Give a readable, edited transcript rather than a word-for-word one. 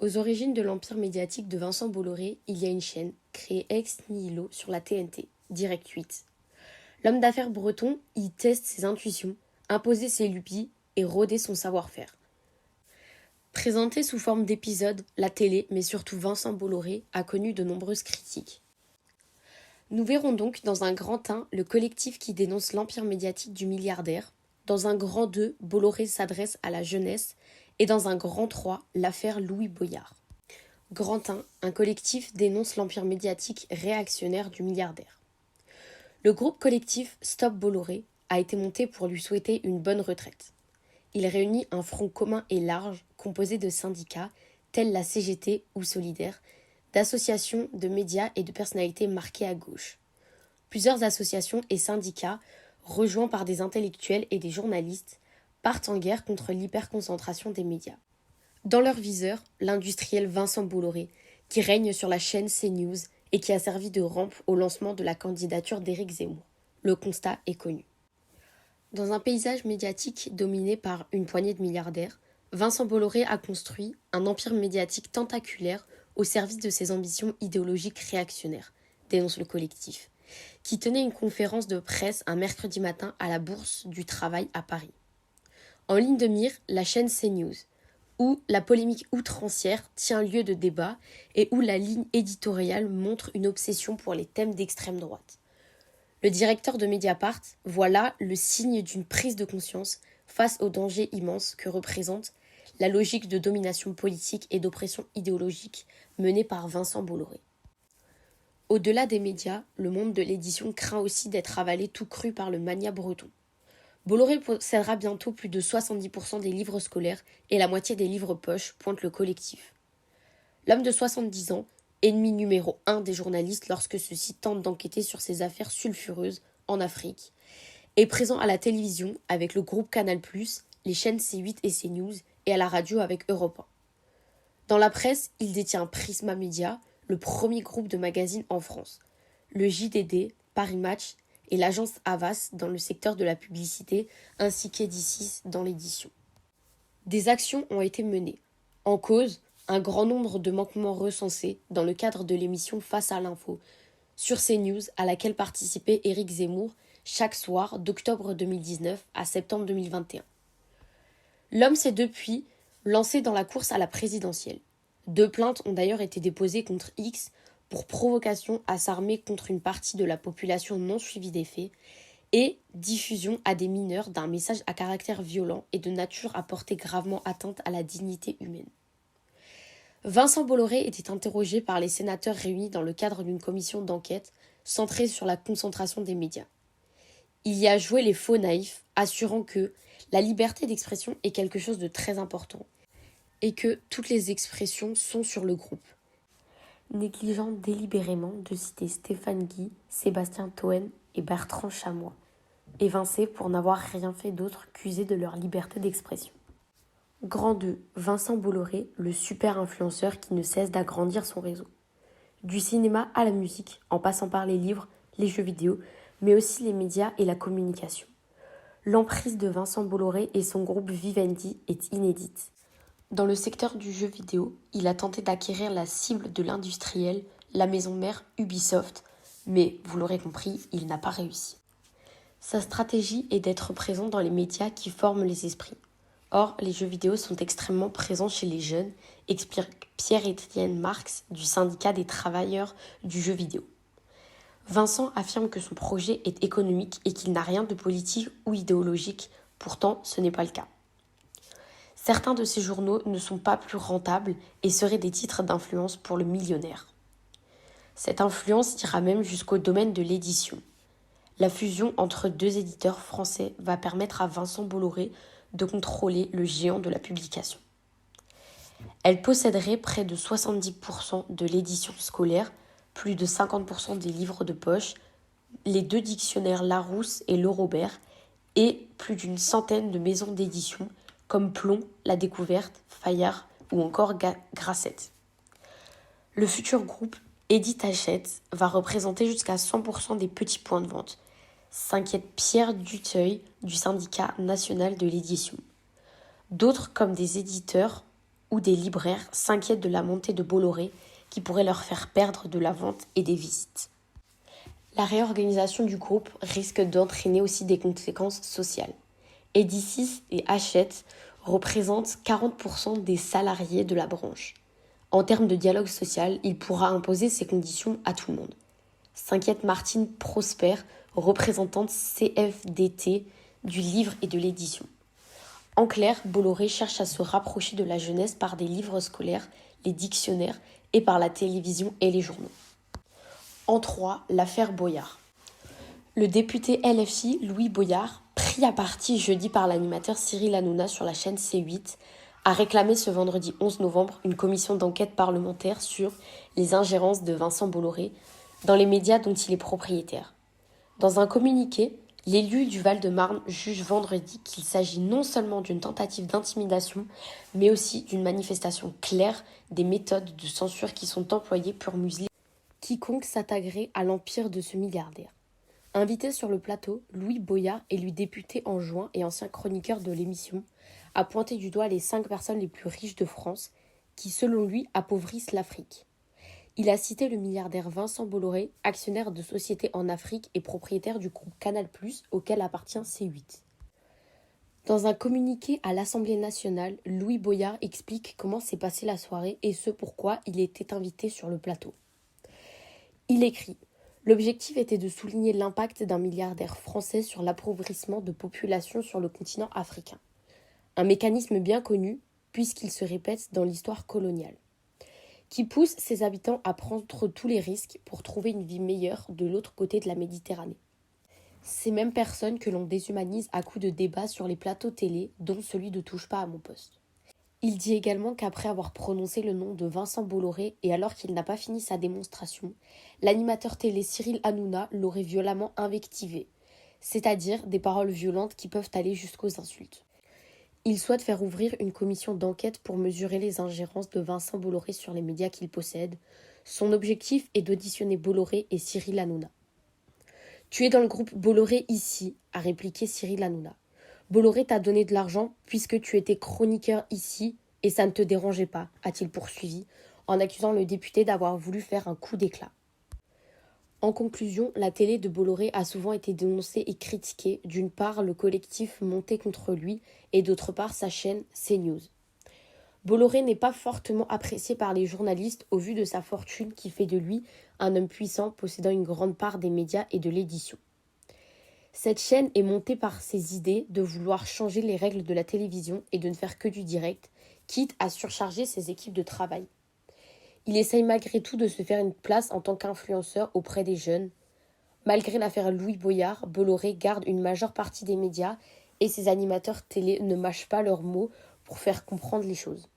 Aux origines de l'empire médiatique de Vincent Bolloré, il y a une chaîne, créée ex nihilo sur la TNT, Direct 8. L'homme d'affaires breton y teste ses intuitions, imposait ses lubies et rôdait son savoir-faire. Présenté sous forme d'épisodes, la télé, mais surtout Vincent Bolloré, a connu de nombreuses critiques. Nous verrons donc dans un grand 1 le collectif qui dénonce l'empire médiatique du milliardaire, dans un grand 2, Bolloré s'adresse à la jeunesse, et dans un grand 3, l'affaire Louis Boyard. Grand 1, un collectif dénonce l'empire médiatique réactionnaire du milliardaire. Le groupe collectif Stop Bolloré a été monté pour lui souhaiter une bonne retraite. Il réunit un front commun et large composé de syndicats tels la CGT ou Solidaire, d'associations, de médias et de personnalités marquées à gauche. Plusieurs associations et syndicats, rejoints par des intellectuels et des journalistes, partent en guerre contre l'hyperconcentration des médias. Dans leur viseur, l'industriel Vincent Bolloré, qui règne sur la chaîne CNews et qui a servi de rampe au lancement de la candidature d'Éric Zemmour. Le constat est connu. Dans un paysage médiatique dominé par une poignée de milliardaires, Vincent Bolloré a construit un empire médiatique tentaculaire au service de ses ambitions idéologiques réactionnaires, dénonce le collectif, qui tenait une conférence de presse un mercredi matin à la Bourse du Travail à Paris. En ligne de mire, la chaîne CNews, où la polémique outrancière tient lieu de débat et où la ligne éditoriale montre une obsession pour les thèmes d'extrême droite. Le directeur de Mediapart voit là le signe d'une prise de conscience face au danger immense que représente la logique de domination politique et d'oppression idéologique menée par Vincent Bolloré. Au-delà des médias, le monde de l'édition craint aussi d'être avalé tout cru par le mania breton. Bolloré possédera bientôt plus de 70% des livres scolaires et la moitié des livres poches, pointe le collectif. L'homme de 70 ans, ennemi numéro 1 des journalistes lorsque ceux-ci tentent d'enquêter sur ces affaires sulfureuses en Afrique, est présent à la télévision avec le groupe Canal+, les chaînes C8 et CNews et à la radio avec Europe 1. Dans la presse, il détient Prisma Media, le premier groupe de magazines en France, le JDD, Paris Match et l'agence Havas dans le secteur de la publicité, ainsi qu'Edicis dans l'édition. Des actions ont été menées. En cause, un grand nombre de manquements recensés dans le cadre de l'émission Face à l'info, sur CNews à laquelle participait Éric Zemmour chaque soir d'octobre 2019 à septembre 2021. L'homme s'est depuis lancé dans la course à la présidentielle. 2 plaintes ont d'ailleurs été déposées contre X pour provocation à s'armer contre une partie de la population non suivie des faits et diffusion à des mineurs d'un message à caractère violent et de nature à porter gravement atteinte à la dignité humaine. Vincent Bolloré était interrogé par les sénateurs réunis dans le cadre d'une commission d'enquête centrée sur la concentration des médias. Il y a joué les faux naïfs, assurant que la liberté d'expression est quelque chose de très important et que toutes les expressions sont sur le groupe, négligeant délibérément de citer Stéphane Guy, Sébastien Toen et Bertrand Chamois, évincés pour n'avoir rien fait d'autre qu'user de leur liberté d'expression. Grand 2, Vincent Bolloré, le super influenceur qui ne cesse d'agrandir son réseau. Du cinéma à la musique, en passant par les livres, les jeux vidéo, mais aussi les médias et la communication. L'emprise de Vincent Bolloré et son groupe Vivendi est inédite. Dans le secteur du jeu vidéo, il a tenté d'acquérir la cible de l'industriel, la maison mère Ubisoft, mais, vous l'aurez compris, il n'a pas réussi. Sa stratégie est d'être présent dans les médias qui forment les esprits. Or, les jeux vidéo sont extrêmement présents chez les jeunes, explique Pierre-Étienne Marx du syndicat des travailleurs du jeu vidéo. Vincent affirme que son projet est économique et qu'il n'a rien de politique ou idéologique, pourtant ce n'est pas le cas. Certains de ces journaux ne sont pas plus rentables et seraient des titres d'influence pour le millionnaire. Cette influence ira même jusqu'au domaine de l'édition. La fusion entre 2 éditeurs français va permettre à Vincent Bolloré de contrôler le géant de la publication. Elle posséderait près de 70% de l'édition scolaire, plus de 50% des livres de poche, les 2 dictionnaires Larousse et Le Robert, et plus d'une centaine de maisons d'édition comme Plomb, La Découverte, Fayard ou encore Grasset. Le futur groupe Édite Hachette va représenter jusqu'à 100% des petits points de vente, s'inquiète Pierre Duteuil du syndicat national de l'édition. D'autres, comme des éditeurs, ou des libraires s'inquiètent de la montée de Bolloré qui pourrait leur faire perdre de la vente et des visites. La réorganisation du groupe risque d'entraîner aussi des conséquences sociales. Editis et Hachette représentent 40% des salariés de la branche. En termes de dialogue social, il pourra imposer ses conditions à tout le monde. S'inquiète Martine Prosper, représentante CFDT du livre et de l'édition. En clair, Bolloré cherche à se rapprocher de la jeunesse par des livres scolaires, les dictionnaires et par la télévision et les journaux. En 3, l'affaire Boyard. Le député LFI Louis Boyard, pris à partie jeudi par l'animateur Cyril Hanouna sur la chaîne C8, a réclamé ce vendredi 11 novembre une commission d'enquête parlementaire sur les ingérences de Vincent Bolloré dans les médias dont il est propriétaire. Dans un communiqué, l'élu du Val-de-Marne juge vendredi qu'il s'agit non seulement d'une tentative d'intimidation, mais aussi d'une manifestation claire des méthodes de censure qui sont employées pour museler quiconque s'attaquerait à l'empire de ce milliardaire. Invité sur le plateau, Louis Boyard, élu député en juin et ancien chroniqueur de l'émission, a pointé du doigt les 5 personnes les plus riches de France qui, selon lui, appauvrissent l'Afrique. Il a cité le milliardaire Vincent Bolloré, actionnaire de sociétés en Afrique et propriétaire du groupe Canal+, auquel appartient C8. Dans un communiqué à l'Assemblée nationale, Louis Boyard explique comment s'est passée la soirée et ce pourquoi il était invité sur le plateau. Il écrit « L'objectif était de souligner l'impact d'un milliardaire français sur l'appauvrissement de populations sur le continent africain. Un mécanisme bien connu, puisqu'il se répète dans l'histoire coloniale, qui pousse ses habitants à prendre tous les risques pour trouver une vie meilleure de l'autre côté de la Méditerranée. Ces mêmes personnes que l'on déshumanise à coups de débats sur les plateaux télé, dont celui de Touche pas à mon poste. » Il dit également qu'après avoir prononcé le nom de Vincent Bolloré et alors qu'il n'a pas fini sa démonstration, l'animateur télé Cyril Hanouna l'aurait violemment invectivé, c'est-à-dire des paroles violentes qui peuvent aller jusqu'aux insultes. Il souhaite faire ouvrir une commission d'enquête pour mesurer les ingérences de Vincent Bolloré sur les médias qu'il possède. Son objectif est d'auditionner Bolloré et Cyril Hanouna. « Tu es dans le groupe Bolloré ici », a répliqué Cyril Hanouna. « Bolloré t'a donné de l'argent puisque tu étais chroniqueur ici et ça ne te dérangeait pas », a-t-il poursuivi, en accusant le député d'avoir voulu faire un coup d'éclat. En conclusion, la télé de Bolloré a souvent été dénoncée et critiquée, d'une part le collectif monté contre lui et d'autre part sa chaîne CNews. Bolloré n'est pas fortement apprécié par les journalistes au vu de sa fortune qui fait de lui un homme puissant possédant une grande part des médias et de l'édition. Cette chaîne est montée par ses idées de vouloir changer les règles de la télévision et de ne faire que du direct, quitte à surcharger ses équipes de travail. Il essaye malgré tout de se faire une place en tant qu'influenceur auprès des jeunes. Malgré l'affaire Louis Boyard, Bolloré garde une majeure partie des médias et ses animateurs télé ne mâchent pas leurs mots pour faire comprendre les choses.